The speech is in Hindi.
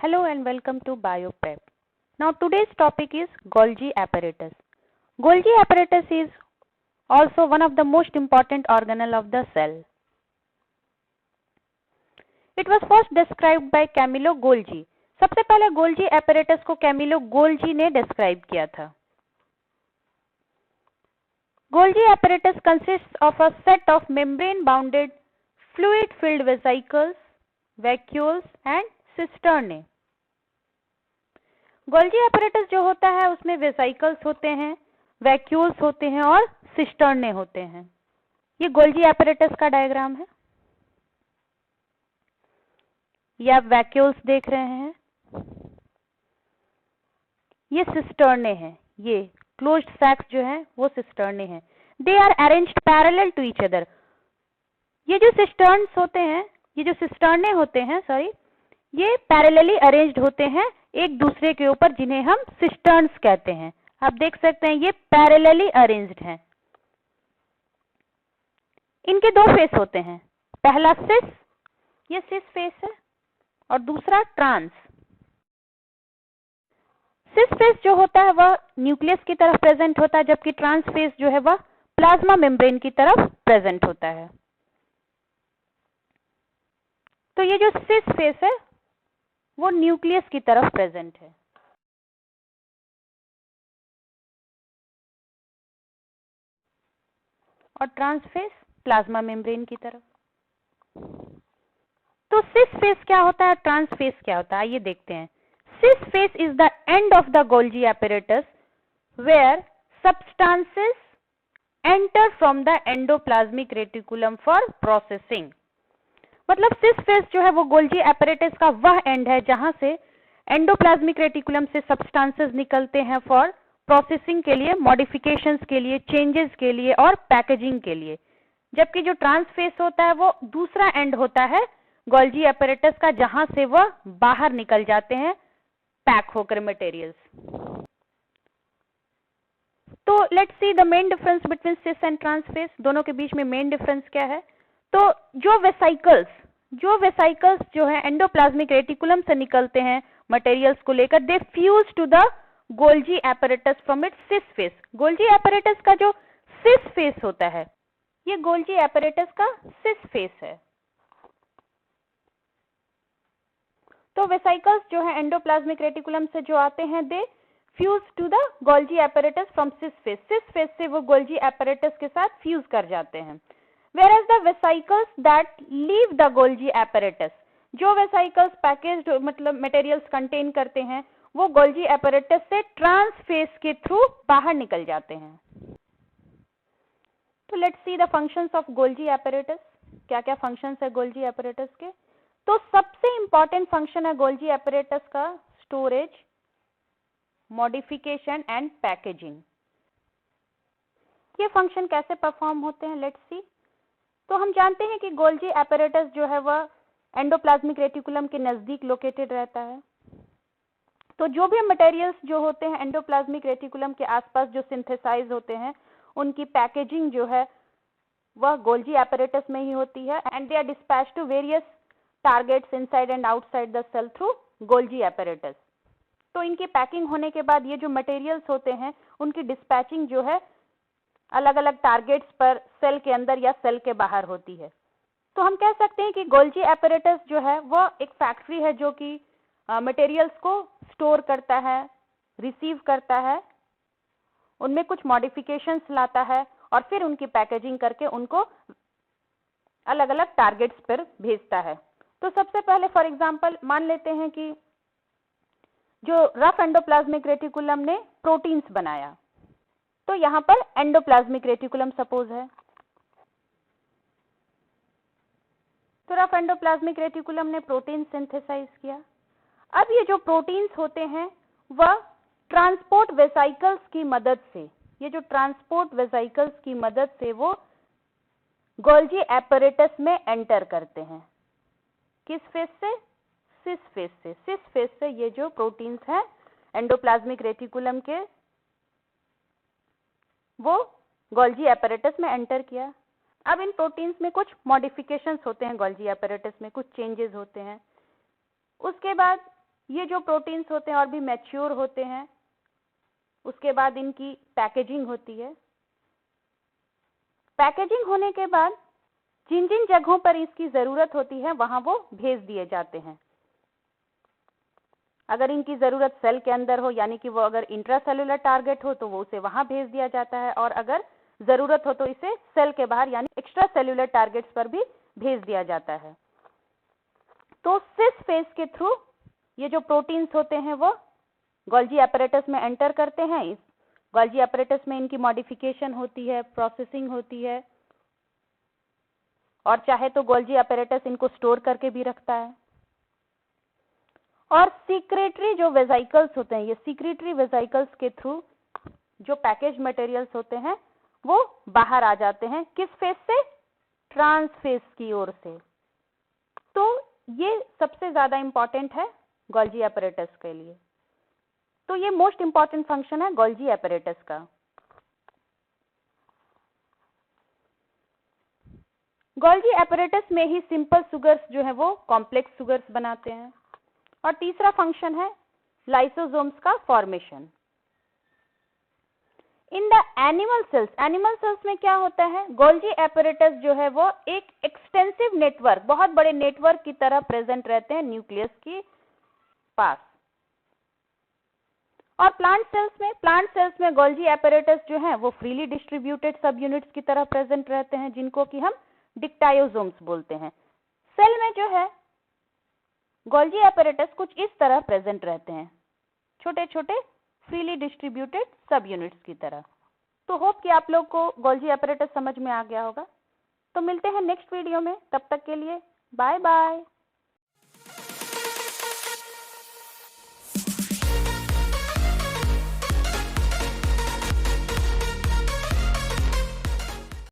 Hello and welcome to BioPrep. Now today's topic is Golgi apparatus. Golgi apparatus is also one of the most important organelle of the cell. It was first described by Camillo Golgi. सबसे पहले Golgi apparatus को Camillo Golgi ने describe किया था. Golgi apparatus consists of a set of membrane-bounded fluid-filled vesicles, vacuoles and cisternae. Golgi apparatus जो होता है उसमें वेसाइकल्स होते हैं, वैक्यूल्स होते हैं और सिस्टर्ने होते हैं. ये गोल्जी apparatus का डायग्राम है. ये आप वैक्यूल्स देख रहे हैं, ये सिस्टर्ने हैं. ये क्लोज्ड सैक्स जो है वो सिस्टर्ने हैं. They are arranged parallel to each other. ये जो सिस्टर्न्स होते हैं, ये जो सिस्टर्ने होते हैं, ये पैरेलली अरेंज्ड होते हैं एक दूसरे के ऊपर, जिन्हें हम सिस्टर्न्स कहते हैं. आप देख सकते हैं ये पैरेलली अरेंज्ड हैं. इनके दो फेस होते हैं, पहला सिस, ये सिस फेस है, और दूसरा ट्रांस. सिस फेस जो होता है वह न्यूक्लियस की तरफ प्रेजेंट होता है, जबकि ट्रांस फेस जो है वह प्लाज्मा मेम्ब्रेन की तरफ प्रेजेंट होता है. तो ये जो सिस फेस है वो न्यूक्लियस की तरफ प्रेजेंट है. और ट्रांसफेस प्लाज्मा मेम्ब्रेन की तरफ. तो सिस फेस क्या होता है, ट्रांसफेस क्या होता है, आइए देखते हैं. Cis face is the end of the Golgi apparatus where substances enter from the endoplasmic reticulum for processing. मतलब सिस फेस जो है वो गोल्जी apparatus का वह एंड है जहां से एंडोप्लाज्मिक रेटिकुलम से सब्सटेंसेस निकलते हैं फॉर प्रोसेसिंग के लिए, मॉडिफिकेशंस के लिए, चेंजेस के लिए और पैकेजिंग के लिए. जबकि जो ट्रांसफेस होता है वो दूसरा एंड होता है गोल्जी apparatus का, जहां से वह बाहर निकल जाते हैं पैक होकर मटेरियल्स. तो let's see the main difference between cis and trans face. दोनों के बीच में मेन डिफरेंस क्या है. तो जो वेसाइकल्स जो है एंडोप्लाज्मिक रेटिकुलम से निकलते हैं मटेरियल्स को लेकर, they fuse to the Golgi apparatus from its cis face. Golgi apparatus का जो सिस फेस होता है, ये गोल्जी apparatus का सिस फेस है. तो वेसाइकल्स जो है एंडोप्लाज्मिक रेटिकुलम से जो आते हैं, they fuse to the Golgi apparatus from cis face. Cis face से वो गोल्जी apparatus के साथ फ्यूज कर जाते हैं. Whereas the vesicles that leave the Golgi apparatus, जो vesicles पैकेज्ड मतलब मटेरियल्स कंटेन करते हैं, वो Golgi apparatus से ट्रांसफेस के थ्रू बाहर निकल जाते हैं. तो let's see the functions of Golgi apparatus. क्या क्या फंक्शंस है Golgi apparatus के. तो सबसे इंपॉर्टेंट फंक्शन है Golgi apparatus का स्टोरेज, मॉडिफिकेशन एंड पैकेजिंग. ये फंक्शन कैसे परफॉर्म होते हैं, लेट्स सी. तो हम जानते हैं कि गोल्जी apparatus जो है वह एंडोप्लाज्मिक रेटिकुलम के नजदीक लोकेटेड रहता है. तो जो भी मटेरियल्स जो होते हैं एंडोप्लाज्मिक रेटिकुलम के आसपास जो सिंथेसाइज होते हैं, उनकी पैकेजिंग जो है वह गोल्जी apparatus में ही होती है. And they are dispatch to various targets inside and outside the cell through Golgi apparatus. तो इनकी पैकिंग होने के बाद ये जो मटेरियल्स होते हैं उनकी डिस्पैचिंग जो है अलग अलग टारगेट्स पर सेल के अंदर या सेल के बाहर होती है. तो हम कह सकते हैं कि गोल्जी apparatus जो है वह एक फैक्ट्री है जो कि मटेरियल्स को स्टोर करता है, रिसीव करता है, उनमें कुछ मॉडिफिकेशंस लाता है और फिर उनकी पैकेजिंग करके उनको अलग अलग टारगेट्स पर भेजता है. तो सबसे पहले फॉर एग्जांपल मान लेते हैं कि जो रफ एंडोप्लाज्मिक रेटिकुलम ने प्रोटीन्स बनाया, तो यहां पर एंडोप्लाज्मिक रेटिकुलम सपोज है. तो रफ एंडोप्लाज्मिक रेटिकुलम ने प्रोटीन सिंथेसाइज किया. अब ये जो प्रोटीन्स होते हैं वह ट्रांसपोर्ट वेसाइकल्स की मदद से, ये जो ट्रांसपोर्ट वेसाइकल्स की मदद से वो गोल्जी apparatus में एंटर करते हैं. किस फेस से, सिस फेस से. सिस फेस से ये जो प्रोटीन्स हैं एंडोप्लाज्मिक रेटिकुलम के, वो गोल्जी apparatus में एंटर किया. अब इन प्रोटीन्स में कुछ मॉडिफिकेशंस होते हैं, गोल्जी apparatus में कुछ चेंजेस होते हैं. उसके बाद ये जो प्रोटीन्स होते हैं और भी मैच्योर होते हैं, उसके बाद इनकी पैकेजिंग होती है। पैकेजिंग होने के बाद जिन जिन जगहों पर इसकी जरूरत होती है वहां वो भेज दिए जाते हैं। अगर इनकी जरूरत सेल के अंदर हो, यानी कि वो अगर इंट्रासेलुलर टारगेट हो तो वो उसे वहां भेज दिया जाता है, और अगर जरूरत हो तो इसे सेल के बाहर यानी एक्स्ट्रा सेल्युलर टारगेट्स पर भी भेज दिया जाता है। तो सिस फेज के थ्रू ये जो प्रोटीन्स होते हैं वो गोल्जी एपरेटस में एंटर करते हैं। इस गोल्जी एपरेटस में इनकी मॉडिफिकेशन होती है, प्रोसेसिंग होती है, और चाहे तो गोल्जी एपरेटस इनको स्टोर करके भी रखता है। और सीक्रेटरी जो वेसिकल्स होते हैं, ये सीक्रेटरी वेसिकल्स के थ्रू जो पैकेज मटेरियल्स होते हैं वो बाहर आ जाते हैं। किस फेज से? ट्रांसफेज की ओर से। तो ये सबसे ज्यादा इंपॉर्टेंट है गोल्जी एपरेटस के लिए। तो ये मोस्ट इंपॉर्टेंट फंक्शन है गोल्जी एपरेटस का। गोल्जी एपरेटस में ही सिंपल सुगर्स जो है वो कॉम्प्लेक्स सुगर्स बनाते हैं। और तीसरा फंक्शन है लाइसोसोम्स का formation. In the animal cells में क्या होता है? गोल्जी एपरेटस जो है वो एक एक्सटेंसिव नेटवर्क, बहुत बड़े नेटवर्क की तरह प्रेजेंट रहते हैं न्यूक्लियस के पास। और प्लांट सेल्स में गोल्जी एपरेटस जो है वो फ्रीली डिस्ट्रीब्यूटेड सब यूनिट्स की तरह प्रेजेंट रहते हैं, जिनको कि हम डिक्टायोसोम्स बोलते हैं। सेल में जो है गोल्जी एपरेटस कुछ इस तरह प्रेजेंट रहते हैं, छोटे छोटे फ्रीली डिस्ट्रीब्यूटेड सब यूनिट्स की तरह। तो होप कि आप लोग को गोल्जी एपरेटस समझ में आ गया होगा। तो मिलते हैं नेक्स्ट वीडियो में, तब तक के लिए बाय बाय।